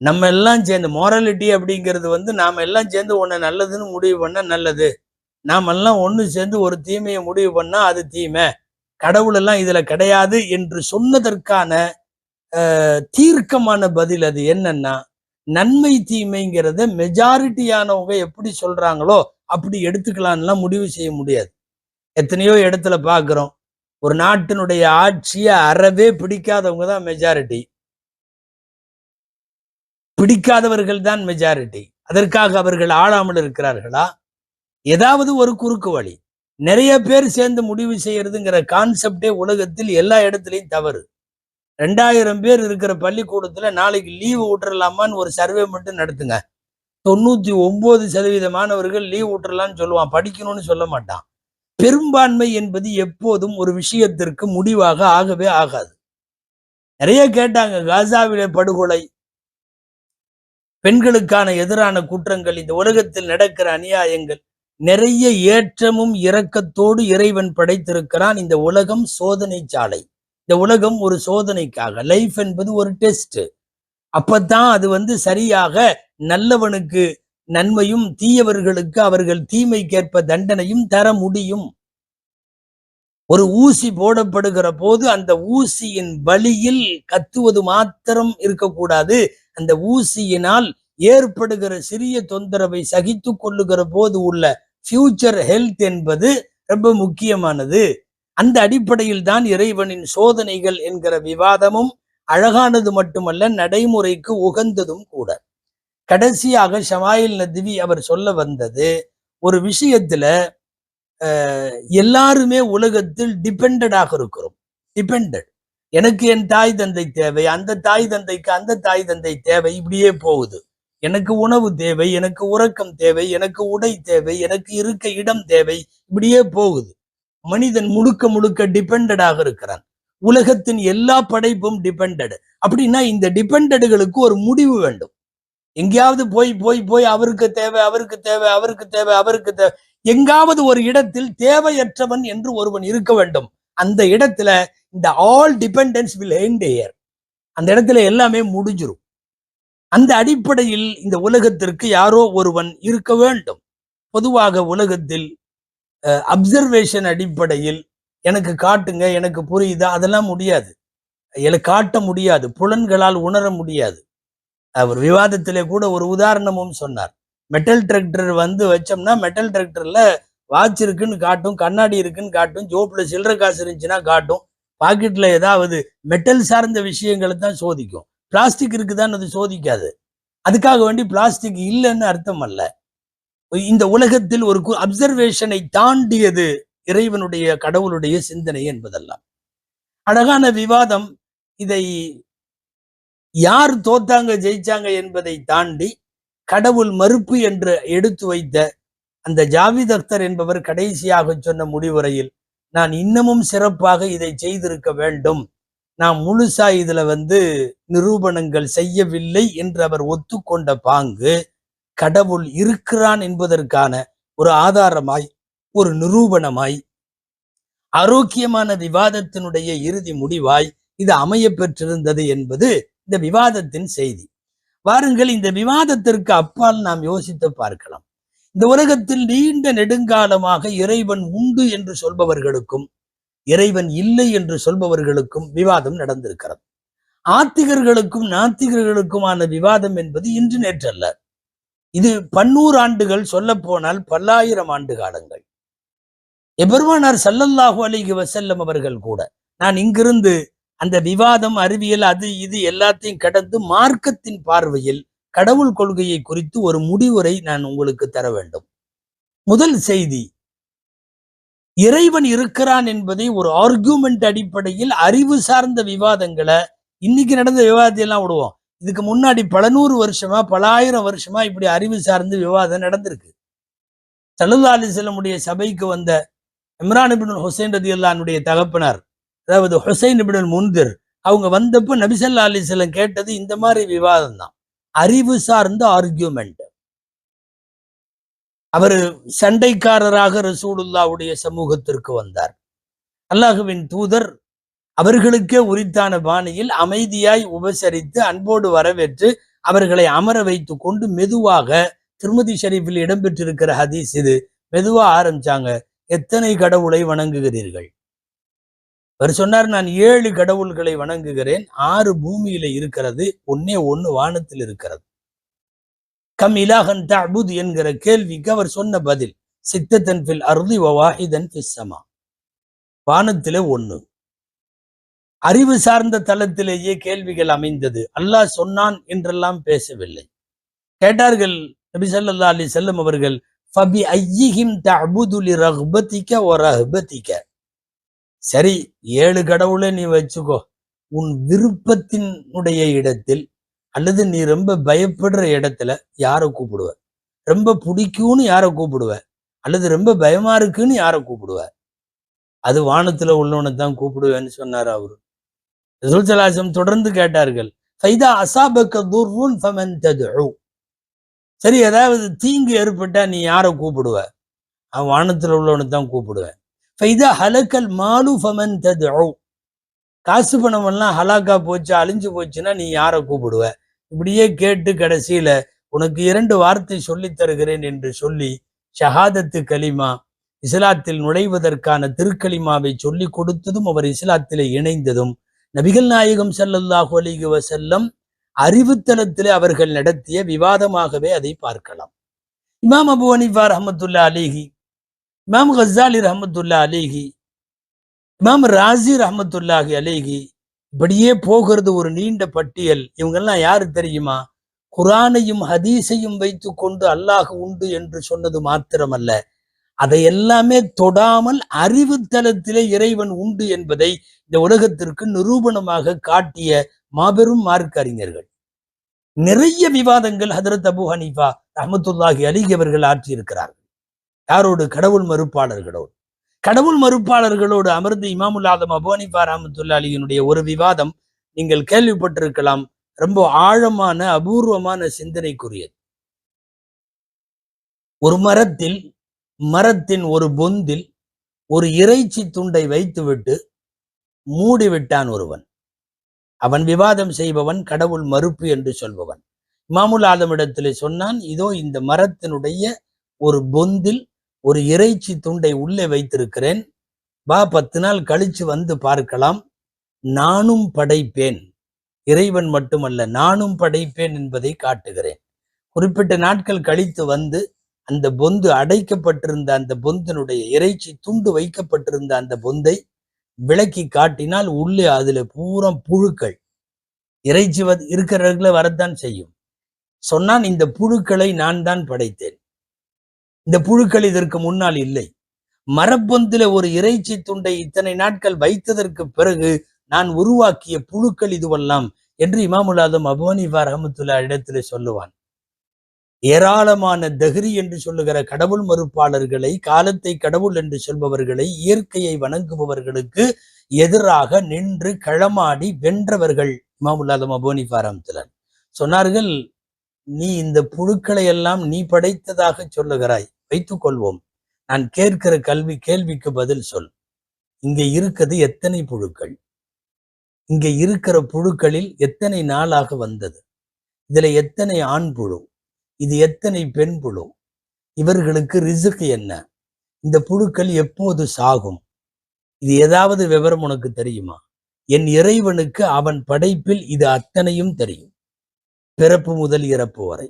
நம்ம எல்லாம் சேர்ந்து மோரலிட்டி அப்படிங்கிறது வந்து நாம எல்லாம் சேர்ந்து ஒண்ணு நல்லதுன்னு முடிவு பண்ணா நல்லது, நாம எல்லாம் ஒண்ணு சேர்ந்து ஒரு தீமையை முடிவு பண்ணா அது தீமை, கடவுள் எல்லாம் இதுல கிடையாது என்று சொன்னதற்கான தீர்க்கமான பதில் அது என்னன்னா, நன்மை தீமைங்கிறத மெஜாரிட்டியானவங்க எப்படி சொல்றாங்களோ அப்படி எடுத்துக்கலாம்லாம் முடிவு செய்ய முடியாது. எத்தனையோ இடத்துல பாக்குறோம், ஒரு நாட்டினுடைய ஆட்சியை அறவே பிடிக்காதவங்க தான் மெஜாரிட்டி, பிடிக்காதவர்கள் தான் மெஜாரிட்டி. அதற்காக அவர்கள் ஆளாமல் இருக்கிறார்களா? ஏதாவது ஒரு குறுக்கு வழி. நிறைய பேர் சேர்ந்து முடிவு செய்யறதுங்கிற கான்செப்டே உலகத்தில் எல்லா இடத்துலையும் தவறு. 2000 பேர் இருக்கிற பள்ளிக்கூடத்துல நாளைக்கு லீவு விட்டுறலாமான்னு ஒரு சர்வே மட்டும் நடத்துங்க. 99% மாணவர்கள் லீவ் விட்டுறலாம்னு சொல்லுவான், படிக்கணும்னு சொல்ல மாட்டான். பெரும்பான்மை என்பது எப்போதும் ஒரு விஷயத்திற்கு முடிவாக ஆகவே ஆகாது. நிறைய கேட்டாங்க, காசாவிலே படுகொலை, பெண்களுக்கான எதிரான குற்றங்கள், இந்த உலகத்தில் நடக்கிற அநியாயங்கள், நிறைய ஏற்றமும் இரக்கத்தோடு இறைவன் படைத்திருக்கிறான். இந்த உலகம் சோதனை சாலை, இந்த உலகம் ஒரு சோதனைக்காக. லைஃப் என்பது ஒரு டெஸ்ட். அப்பதான் அது வந்து சரியாக நல்லவனுக்கு நன்மையும் தீயவர்களுக்கு அவர்கள் தீமைக்கேற்ப தண்டனையும் தர முடியும். ஒரு ஊசி போடப்படுகிற போது அந்த ஊசியின் வலியில் கத்துவது மாத்திரம் இருக்கக்கூடாது, அந்த ஊசியினால் ஏற்படுகிற சிறிய தொந்தரவை சகித்து கொள்ளுகிற போது உள்ள ஃபியூச்சர் ஹெல்த் என்பது ரொம்ப முக்கியமானது. அந்த அடிப்படையில் தான் இறைவனின் சோதனைகள் என்கிற விவாதமும் அழகானது மட்டுமல்ல, நடைமுறைக்கு உகந்ததும் கூட. கடைசியாக ஷமாயில் நத்வி அவர் சொல்ல வந்தது, ஒரு விஷயத்துல எல்லாருமே உலகத்தில் டிபெண்டடாக இருக்கிறோம். டிபெண்டட், எனக்கு என் தாய் தந்தை தேவை, அந்த தாய் தந்தைக்கு அந்த தாய் தந்தை தேவை, இப்படியே போகுது. எனக்கு உணவு தேவை, எனக்கு உறக்கம் தேவை, எனக்கு உடை தேவை, எனக்கு இருக்க இடம் தேவை, இப்படியே போகுது. மனிதன் முழுக்க முழுக்க டிபெண்டடாக இருக்கிறான். உலகத்தின் எல்லா படைப்பும் டிபெண்டட். அப்படின்னா இந்த டிபெண்டடுகளுக்கு ஒரு முடிவு வேண்டும். எங்கேயாவது போய் போய் போய் அவருக்கு தேவை, அவருக்கு தேவை, அவருக்கு தேவை, அவருக்கு தேவை, எங்காவது ஒரு இடத்தில் தேவையற்றவன் என்று ஒருவன் இருக்க வேண்டும். அந்த இடத்துல இந்த all dependence will end here. அந்த இடத்துல எல்லாமே முடிஞ்சிரும். அந்த அடிப்படையில் இந்த உலகத்திற்கு யாரோ ஒருவன் இருக்க வேண்டும். பொதுவாக உலகத்தில் அப்சர்வேஷன் அடிப்படையில் எனக்கு காட்டுங்க, எனக்கு புரியுதா, அதெல்லாம் முடியாது. எனக்கு காட்ட முடியாது, புலன்களால் உணர முடியாது. அவர் விவாதத்திலே கூட ஒரு உதாரணமும் சொன்னார். மெட்டல் டிராக்டர் வந்து வச்சோம்னா மெட்டல் டிராக்டர்ல வாட்ச் இருக்குன்னு காட்டும், கண்ணாடி இருக்குன்னு காட்டும், ஜோப்ல சில்லற காசு இருந்துச்சுன்னா காட்டும், பாக்கெட்ல ஏதாவது மெட்டல் சார்ந்த விஷயங்களை தான் சோதிக்கும். பிளாஸ்டிக் இருக்குதான்னு அது சோதிக்காது. அதுக்காக வேண்டி பிளாஸ்டிக் இல்லைன்னு அர்த்தம் அல்ல. இந்த உலகத்தில் ஒரு அப்சர்வேஷனை தாண்டியது இறைவனுடைய கடவுளுடைய சிந்தனை என்பதெல்லாம். அழகான விவாதம். இதை யார் தோத்தாங்க ஜெயிச்சாங்க என்பதை தாண்டி கடவுள் மறுப்பு என்று எடுத்து வைத்த அந்த ஜாவித் அக்தர் என்பவர் கடைசியாக சொன்ன முடிவுரையில், நான் இன்னமும் சிறப்பாக இதை செய்திருக்க வேண்டும், நான் முழுசா இதுல வந்து நிரூபணங்கள் செய்யவில்லை என்று அவர் ஒத்துக்கொண்ட பாங்கு, கடவுள் இருக்கிறான் என்பதற்கான ஒரு ஆதாரமாய், ஒரு நிரூபணமாய், ஆரோக்கியமான விவாதத்தினுடைய இறுதி முடிவாய் இது அமைய பெற்றிருந்தது என்பது இந்த விவாதத்தின் செய்தி. வாருங்கள், இந்த விவாதத்திற்கு அப்பால் நாம் யோசித்து பார்க்கலாம். இந்த உலகத்தில் நீண்ட நெடுங்காலமாக இறைவன் உண்டு என்று சொல்பவர்களுக்கும் இறைவன் இல்லை என்று சொல்பவர்களுக்கும் விவாதம் நடந்திருக்கிறது. ஆத்திகர்களுக்கும் நாத்திகர்களுக்குமான விவாதம் என்பது இன்று நேற்றல்ல. இது 100 ஆண்டுகள், சொல்ல போனால் 1000 ஆண்டு காலங்கள். எபெருமானார் ஸல்லல்லாஹு அலைஹி வஸல்லம் அவர்கள் கூட, நான் இங்கிருந்து அந்த விவாதம், அறிவியல், அது இது எல்லாத்தையும் கடந்து மார்க்கத்தின் பார்வையில் கடவுள் கொள்கையை குறித்து ஒரு முடிவுரை நான் உங்களுக்கு தர வேண்டும். முதல் செய்தி, இறைவன் இருக்கிறான் என்பதை ஒரு ஆர்கியூமெண்ட் அடிப்படையில் அறிவு சார்ந்த விவாதங்களை, இன்னைக்கு நடந்த விவாதத்தை எல்லாம் விடுவோம், இதுக்கு முன்னாடி பல 100 வருஷமா, பல 1000 வருஷமா இப்படி அறிவு சார்ந்த விவாதம் நடந்திருக்கு. ஸல்லல்லாஹு அலைஹி வஸல்லமுடைய சபைக்கு வந்த இம்ரான் இப்னு ஹுசைன் ரலியல்லாஹு அன்ஹுடைய தகப்பனார், அதாவது ஹுசைன் இப்னு முன்திர், அவங்க வந்தப்ப நபி ஸல்லல்லாஹு அலைஹி வஸல்லம் கேட்டது இந்த மாதிரி விவாதம் தான், அறிவு சார்ந்த ஆர்கியூமெண்ட். அவர் சண்டைக்காரராக ரசூலுல்லாஹ்வுடைய சமூகத்திற்கு வந்தார். அல்லாஹ்வின் தூதர் அவர்களுக்கே உரித்தான பாணியில் அமைதியாய் உபசரித்து அன்போடு வரவேற்று அவர்களை அமர வைத்து கொண்டு மெதுவாக, திருமதி ஷரீஃபில் இடம்பெற்றிருக்கிற ஹதீஸ் இது, மெதுவா ஆரம்பிச்சாங்க, எத்தனை கடவுளை வணங்குகிறீர்கள்? அவர் சொன்னார், நான் 7 கடவுள்களை வணங்குகிறேன், 6 பூமியில இருக்கிறது, ஒன்னே 1 வானத்தில் இருக்கிறது. கம் இலாஹன் தஅபுத் என்கிற கேள்விக்கு அவர் சொன்ன பதில், சித்தத்தன் ஃபில் அர்தி வ வாஹிதன் ஃபிஸ் ஸமா. வானத்திலே 1. அறிவு சார்ந்த தளத்திலேயே கேள்விகள் அமைந்தது. அல்லாஹ் சொன்னான் என்றெல்லாம் பேசவில்லை. கேட்டார்கள் நபி ஸல்லல்லாஹு அலைஹி வஸல்லம் அவர்கள், ஃபபி ஐயிஹிம் தஅபுது லிரக்பதிக வ ரஹ்பதிக. சரி, 7 கடவுளை நீ வச்சுக்கோ, உன் விருப்பத்தினுடைய இடத்தில் அல்லது நீ ரொம்ப பயப்படுற இடத்துல யாரை கூப்பிடுவ? ரொம்ப பிடிக்கும்னு யாரை கூப்பிடுவ? அல்லது ரொம்ப பயமா இருக்குன்னு யாரை கூப்பிடுவ? அது வானத்துல உள்ளவனை தான் கூப்பிடுவேன்னு சொன்னார் அவரு. ரசூல் ஸல்லல்லாஹு அலைஹி வஸல்லம் தொடர்ந்து கேட்டார்கள், ஃபைதா அஸாபக துர்ருன் ஃபமன் ததுஉ. சரி, ஏதாவது தீங்கு ஏற்பட்டா நீ யாரை கூப்பிடுவ? அவன் வானத்துல உள்ளவனை தான் கூப்பிடுவேன். ஃபைதா ஹலக்கல் மாலு ஃபமன் ததுஉ. காசு பணம் எல்லாம் ஹலாக்கா போச்சு, அழிஞ்சு போச்சுன்னா நீ யாரை கூப்பிடுவ? இப்படியே கேட்டு கடைசியில உனக்கு 2 வார்த்தை சொல்லித் தருகிறேன் என்று சொல்லி ஷஹாதத்து கலிமா, இஸ்லாத்தில் நுழைவதற்கான திருக்கலிமாவை சொல்லி கொடுத்ததும் அவர் இஸ்லாத்திலே இணைந்ததும் நபிகள் நாயகம் ஸல்லல்லாஹு அலைஹி வஸல்லம் அறிவுத்தலத்திலே அவர்கள் நடத்திய விவாதமாகவே அதை பார்க்கலாம். இமாம் அபூ ஹனீஃபா ரஹ்மத்துல்லாஹி அலைஹி, இமாம் கஸ்ஸாலி ரஹ்மத்துல்லாஹி அலைஹி, இமாம் ராஸி ரஹ்மத்துல்லாஹி அலைஹி, இப்படியே போகிறது ஒரு நீண்ட பட்டியல். இவங்கெல்லாம் யாரு தெரியுமா? குர்ஆனையும் ஹதீஸையும் வைத்து கொண்டு அல்லாஹ் உண்டு என்று சொன்னது மாத்திரமல்ல, அதை எல்லாமே தொடாமல் அறிவுத்தலத்திலே இறைவன் உண்டு என்பதை இந்த உலகத்திற்கு நிரூபணமாக காட்டிய மாபெரும் மார்க்க அறிஞர்கள். நிறைய விவாதங்கள் ஹதரத் அபூ ஹனீஃபா ரஹ்மத்துல்லாஹி அலைஹி அவர்கள் ஆற்றியிருக்கிறார்கள். யாரோடு? கடவுள் மறுப்பாளர்களோடு. கடவுள் மறுப்பாளர்களோடு அமர்ந்து இமாமுல் ஆதம் அபூ ஹனீஃபா ரஹ்மத்துல்லாஹி அலைஹினுடைய ஒரு விவாதம் நீங்கள் கேள்விப்பட்டிருக்கலாம். ரொம்ப ஆழமான அபூர்வமான சிந்தனைக்குரியது. ஒரு மரத்தின் ஒரு பொந்தில் ஒரு இறைச்சி துண்டை வைத்துவிட்டு மூடிவிட்டான் ஒருவன். அவன் விவாதம் செய்பவன், கடவுள் மறுப்பு என்று சொல்பவன். இமாமுல் ஆதமிடத்திலே சொன்னான், இதோ இந்த மரத்தினுடைய ஒரு பொந்தில் ஒரு இறைச்சி துண்டை உள்ளே வைத்திருக்கிறேன், வா 10 நாள் கழிச்சு வந்து பார்க்கலாம், நானும் படைப்பேன், இறைவன் மட்டுமல்ல நானும் படைப்பேன் என்பதை காட்டுகிறேன். குறிப்பிட்ட நாட்கள் கழித்து வந்து அந்த பொந்து அடைக்கப்பட்டிருந்த அந்த பொந்தினுடைய இறைச்சி துண்டு வைக்கப்பட்டிருந்த அந்த பொந்தை விளக்கி காட்டினால் உள்ளே அதுல பூரா புழுக்கள், இறைச்சி இருக்கிறவர்களை வரத்தான் செய்யும். சொன்னான், இந்த புழுக்களை நான் தான் படைத்தேன், இந்த புழுக்கள் இதற்கு முன்னால் இல்லை. மரப்பொந்தில ஒரு இறைச்சி துண்டை இத்தனை நாட்கள் வைத்ததற்கு பிறகு நான் உருவாக்கிய புழுக்கள் இதுவெல்லாம் என்று இமாமுல் ஆதம் அபூ ஹனீஃபா ரஹ்மத்துல்லாஹி இடத்திலே சொல்லுவான். ஏராளமான தஹ்ரி என்று சொல்லுகிற கடவுள் மறுப்பாளர்களை, காலத்தை கடவுள் என்று சொல்பவர்களை, இயற்கையை வணங்குபவர்களுக்கு எதிராக நின்று களமாடி வென்றவர்கள் இமாமுல் ஆதம் அபூ ஹனீஃபா ரஹ்மத்துல்லாஹி. சொன்னார்கள், நீ இந்த புழுக்களை எல்லாம் நீ படைத்ததாக சொல்லுகிறாய், வைத்துக் கொள்வோம், நான் கேட்கிற கேள்விக்கு பதில் சொல். இங்க இருக்கிறது எத்தனை புழுக்கள்? இங்க இருக்கிற புழுக்களில் எத்தனை நாளாக வந்தது? இதுல எத்தனை ஆண் புழு? இது எத்தனை பெண் புழு? இவர்களுக்கு ரிஸ்க் என்ன? இந்த புழுக்கள் எப்போது சாகும்? இது ஏதாவது விவரம் உனக்கு தெரியுமா? என் இறைவனுக்கு அவன் படைப்பில் இது அத்தனையும் தெரியும், பிறப்பு முதல் இறப்பு வரை.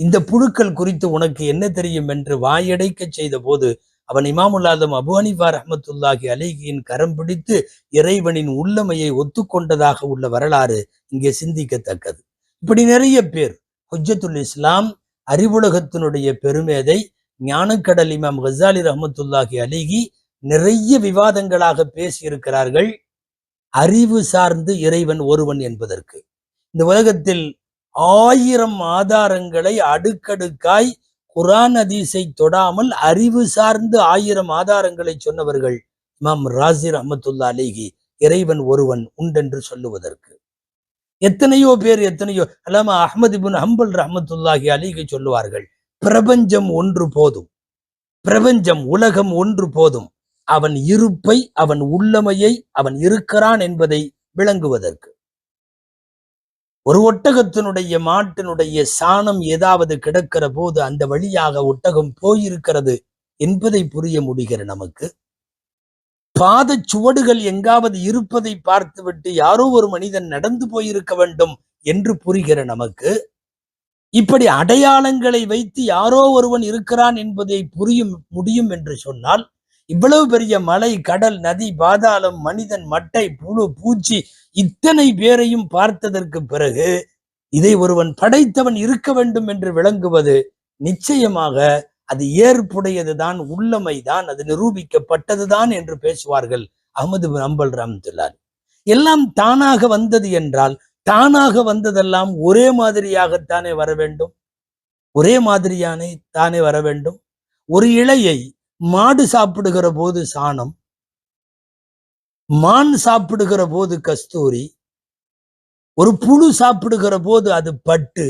இந்த புழுக்கள் குறித்து உனக்கு என்ன தெரியும் என்று வாயடைக்க செய்த போது அவன் இமாமுல் ஆதம் அபூ ஹனீஃபா ரஹ்மத்துல்லாஹி அலைஹியின் கரம் பிடித்து இறைவனின் உள்ளமையை ஒத்துக்கொண்டதாக உள்ள வரலாறு இங்கே சிந்திக்கத்தக்கது. இப்படி நிறைய பேர், ஹுஜ்ஜத்துல் இஸ்லாம், அறிவுலகத்தினுடைய பெருமேதை, ஞானக்கடல் இமாம் கஸ்ஸாலி ரஹ்மத்துல்லாஹி அலைஹி நிறைய விவாதங்களாக பேசியிருக்கிறார்கள் அறிவு சார்ந்து இறைவன் ஒருவன் என்பதற்கு. இந்த உலகத்தில் 1000 ஆதாரங்களை அடுக்கடுக்காய் குர்ஆன் ஹதீஸை தொடாமல் அறிவு சார்ந்து 1000 ஆதாரங்களை சொன்னவர்கள் இமாம் ராஸி ரஹ்மத்துல்லாஹி அலைஹி இறைவன் ஒருவன் உண்டென்று சொல்லுவதற்கு. எத்தனையோ பேர், அல்லாமா அஹ்மத் இப்னு ஹம்பல் ரஹ்மத்துல்லாஹி அலைஹி சொல்லுவார்கள், பிரபஞ்சம் ஒன்று போதும், பிரபஞ்சம் உலகம் ஒன்று போதும், அவன் இருப்பை, அவன் உள்ளமையை, அவன் இருக்கிறான் என்பதை விளங்குவதற்கு. ஒரு ஒட்டகத்தினுடைய மாட்டினுடைய சாணம் ஏதாவது கிடக்கிற போது அந்த வழியாக ஒட்டகம் போயிருக்கிறது என்பதை புரிய முடிகிற நமக்கு, பாதச் சுவடுகள் எங்காவது இருப்பதை பார்த்துவிட்டு யாரோ ஒரு மனிதன் நடந்து போயிருக்க வேண்டும் என்று புரிகிற நமக்கு, இப்படி அடையாளங்களை வைத்து யாரோ ஒருவன் இருக்கிறான் என்பதை முடியும் என்று சொன்னால், இவ்வளவு பெரிய மலை, கடல், நதி, பாதாளம், மனிதன், மட்டை, புழு, பூச்சி இத்தனை பேரையும் பார்த்ததற்கு பிறகு இதை ஒருவன் படைத்தவன் இருக்க வேண்டும் என்று விளங்குவது நிச்சயமாக அது ஏற்புடையதுதான், உள்ளமைதான், அது நிரூபிக்கப்பட்டதுதான் என்று பேசுவார்கள் அஹ்மது பின் ஹம்பல் ரஹ்மத்துல்லாஹி. எல்லாம் தானாக வந்தது என்றால், தானாக வந்ததெல்லாம் ஒரே மாதிரியாகத்தானே வர வேண்டும், ஒரே மாதிரியானே தானே வர வேண்டும். ஒரு இலையை மாடு சாப்பிடுகிற போது சாணம், மான் சாப்பிடுகிற போது கஸ்தூரி, ஒரு புழு சாப்பிடுகிற போது அது பட்டு,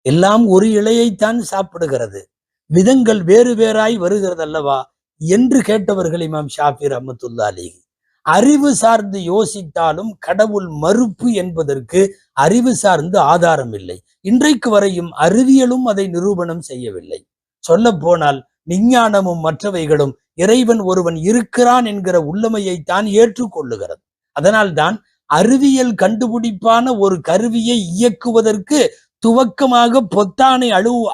எல்லாம் ஒரு இலையைத்தான் சாப்பிடுகிறது, விதங்கள் வேறு வேறாய் வருகிறது அல்லவா என்று கேட்டவர்கள் இமாம் ஷாஃபி ரஹ்மத்துல்லாஹி அலைஹி. அறிவு சார்ந்து யோசித்தாலும் கடவுள் மறுப்பு என்பதற்கு அறிவு சார்ந்து ஆதாரம் இல்லை. இன்றைக்கு வரையும் அறிவியலும் அதை நிரூபணம் செய்யவில்லை. சொல்ல போனால் விஞ்ஞானமும் மற்றவைகளும் இறைவன் ஒருவன் இருக்கிறான் என்கிற உள்ளமையைத்தான் ஏற்றுக்கொள்ளுகிறது. அதனால்தான் அறிவியல் கண்டுபிடிப்பான ஒரு கருவியை இயக்குவதற்கு துவக்கமாக பொத்தானை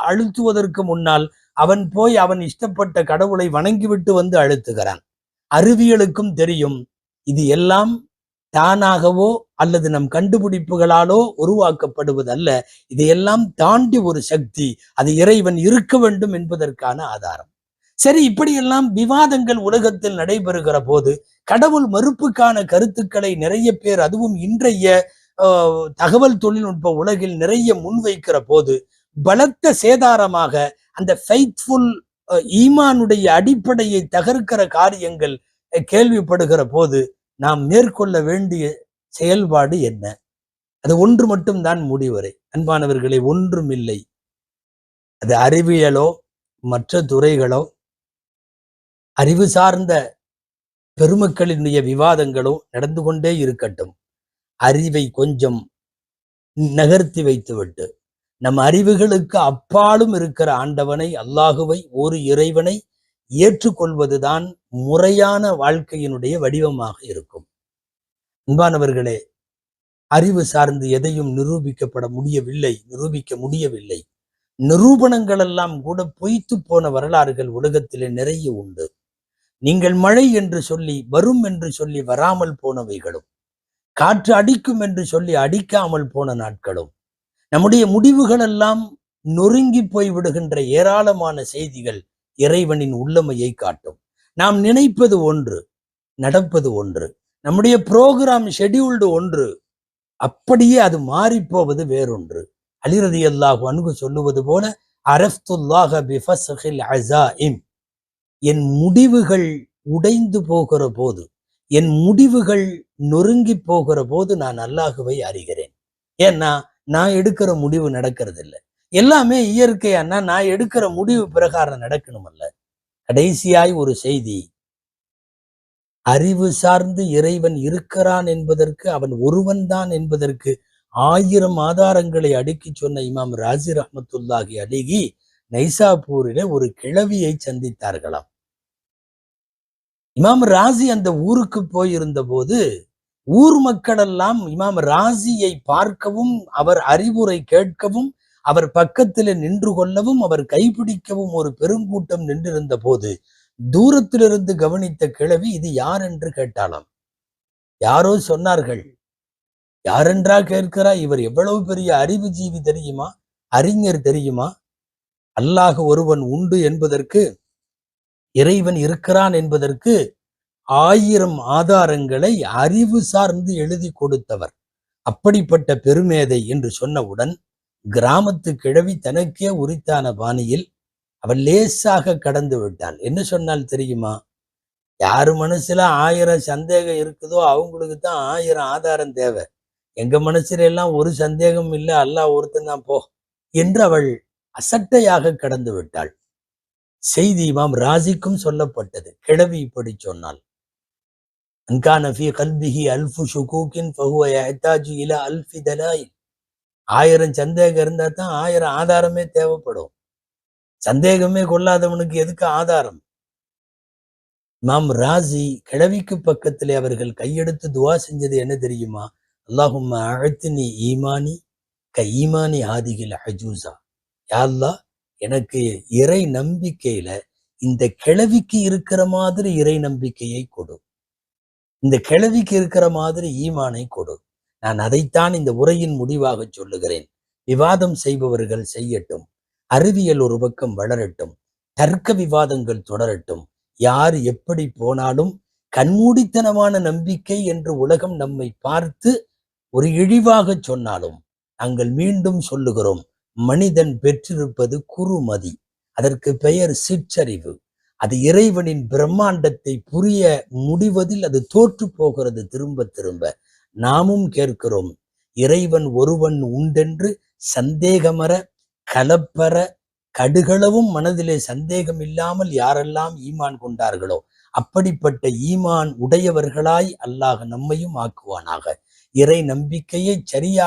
அழுத்துவதற்கு முன்னால் அவன் போய் அவன் இஷ்டப்பட்ட கடவுளை வணங்கிவிட்டு வந்து அழுத்துகிறான். அறிவியலுக்கும் தெரியும் இது எல்லாம் தானாகவோ அல்லது நம் கண்டுபிடிப்புகளாலோ உருவாக்கப்படுவதல்ல, இதையெல்லாம் தாண்டி ஒரு சக்தி, அது இறைவன் இருக்க வேண்டும் என்பதற்கான ஆதாரம். சரி, இப்படியெல்லாம் விவாதங்கள் உலகத்தில் நடைபெறுகிற போது கடவுள் மறுப்புக்கான கருத்துக்களை நிறைய பேர், அதுவும் இன்றைய தகவல் தொழில்நுட்ப உலகில் நிறைய முன்வைக்கிற போது பலத்த சேதாரமாக அந்த ஃபெய்த்ஃபுல் ஈமானுடைய அடிப்படையை தகர்க்கிற காரியங்கள் கேள்விப்படுகிற போது நாம் மேற்கொள்ள வேண்டிய செயல்பாடு என்ன? அது ஒன்று மட்டும்தான் முடிவரை. அன்பானவர்களை, ஒன்றும் இல்லை. அது அறிவியலோ மற்ற துறைகளோ அறிவு சார்ந்த பெருமக்களினுடைய விவாதங்களோ நடந்து கொண்டே இருக்கட்டும். அறிவை கொஞ்சம் நகர்த்தி வைத்துவிட்டு நம் அறிவுகளுக்கு அப்பாலும் இருக்கிற ஆண்டவனை, அல்லாஹுவை, ஒரு இறைவனை ஏற்றுக்கொள்வதுதான் முறையான வாழ்க்கையினுடைய வடிவமாக இருக்கும். அன்பானவர்களே, அறிவு சார்ந்து எதையும் நிரூபிக்க முடியவில்லை. நிரூபணங்கள் எல்லாம் கூட பொய்த்து போன வரலாறுகள் உலகத்திலே நிறைய உண்டு. நீங்கள் மழை என்று சொல்லி வரும் என்று சொல்லி வராமல் போனவைகளும், காற்று அடிக்கும் என்று சொல்லி அடிக்காமல் போன நாட்களும், நம்முடைய முடிவுகள் எல்லாம் நொறுங்கி போய் விடுகின்ற ஏராளமான செய்திகள் இறைவனின் உள்ளமையை காட்டும். நாம் நினைப்பது ஒன்று, நடப்பது ஒன்று, நம்முடைய புரோகிராம் ஷெட்யூல்டு ஒன்று, அப்படியே அது மாறி போவது வேறொன்று. அலி ரலியல்லாஹு அன்ஹு சொல்லுவது போல, அரஃப்துல்லாஹ பிஃபஸ்ஹில் அஸாயிம், என் முடிவுகள் உடைந்து போகிற போது, என் முடிவுகள் நொறுங்கி போகிற போது நான் அல்லாஹுவை அறிகிறேன். ஏன்னா நான் எடுக்கிற முடிவு நடக்கிறது இல்லை, எல்லாமே இயற்கையானா நான் எடுக்கிற முடிவு பிரகாரம் நடக்கணும் அல்ல. கடைசியாய் ஒரு செய்தி, அறிவு சார்ந்து இறைவன் இருக்கிறான் என்பதற்கு, அவன் ஒருவன் தான் என்பதற்கு 1000 ஆதாரங்களை அடுக்கி சொன்ன இமாம் ராசி ரஹ்மத்துல்லாஹி அலைஹி நைசாப்பூரிலே ஒரு கிழவியை சந்தித்தார்களாம். இமாம் ராசி அந்த ஊருக்கு போயிருந்த போது ஊர் மக்கள் எல்லாம் இமாம் ராசியை பார்க்கவும், அவர் அறிவுரை கேட்கவும், அவர் பக்கத்தில் நின்று கொள்ளவும், அவர் கைப்பிடிக்கவும் ஒரு பெருங்கூட்டம் நின்றிருந்த போது தூரத்திலிருந்து கவனித்த கிழவி இது யார் என்று கேட்டாலாம். யாரோ சொன்னார்கள். யாரென்றா கேட்கிறா? இவர் எவ்வளவு பெரிய அறிவுஜீவி தெரியுமா, அறிஞர் தெரியுமா? அல்லாஹ் ஒருவன் உண்டு என்பதற்கு, இறைவன் இருக்கிறான் என்பதற்கு 1000 ஆதாரங்களை அறிவு சார்ந்து எழுதி கொடுத்தவர். அப்படிப்பட்ட பெருமேதை என்று சொன்னவுடன் கிராமத்து கிழவி தனக்கே உரித்தான பாணியில் அவள் லேசாக கடந்து விட்டாள். என்ன சொன்னால் தெரியுமா? யாரு மனசுல 1000 சந்தேகம் இருக்குதோ அவங்களுக்கு தான் 1000 ஆதாரம் தேவை. எங்க மனசுல எல்லாம் ஒரு சந்தேகம் இல்லை, அல்லாஹ் ஒருத்தன் தான் போ என்று அவள் அசட்டையாக கடந்து விட்டாள். செய்தி இமாம் ராசிக்கும் சொல்லப்பட்டது. கிழவி இப்படி சொன்னாள். அன்கான ஃபீ கல்பிஹி அல்ஃபு ஷுகூக்கின் ஃபஹுவ யஹ்தாஜு இலா அல்ஃபி தலாயில். 1000 சந்தேகம் இருந்தா தான் 1000 ஆதாரமே தேவைப்படும். சந்தேகமே கொள்ளாதவனுக்கு எதுக்கு ஆதாரம்? இமாம் ராசி கிழவிக்கு பக்கத்திலே அவர்கள் கையெடுத்து துவா செஞ்சது என்ன தெரியுமா? அல்லாஹும்ம அஅத்னி ஈமானி க ஈமானி ஹாதிகில் அஜூஸா. யா அல்லாஹ், எனக்கு இறை நம்பிக்கையில இந்த கிழவிக்கு இருக்கிற மாதிரி இறை நம்பிக்கையை கொடு, இந்த கிழவிக்கு இருக்கிற மாதிரி ஈமானை கொடு. நான் அதைத்தான் இந்த உரையின் முடிவாக சொல்லுகிறேன். விவாதம் செய்பவர்கள் செய்யட்டும், அறிவியல் ஒரு பக்கம் வளரட்டும், தர்க்க விவாதங்கள் தொடரட்டும். யார் எப்படி போனாலும் கண்மூடித்தனமான நம்பிக்கை என்று உலகம் நம்மை பார்த்து ஒரு இழிவாக சொன்னாலும் நாங்கள் மீண்டும் சொல்லுகிறோம், மனிதன் பெற்றிருப்பது குறுமதி. அதற்கு பெயர் சிற்றறிவு. அது இறைவனின் பிரம்மாண்டத்தை புரிய முடிவதில் அது தோற்று போகிறது திரும்ப திரும்ப. நாமும் கேட்கிறோம், இறைவன் ஒருவன் உண்டென்று சந்தேகமற கலப்பற கடுகளவும் மனதிலே சந்தேகம் இல்லாமல் யாரெல்லாம் ஈமான் கொண்டார்களோ அப்படிப்பட்ட ஈமான் உடையவர்களாய் அல்லாஹ் நம்மையும் ஆக்குவானாக. இறை நம்பிக்கையை சரியா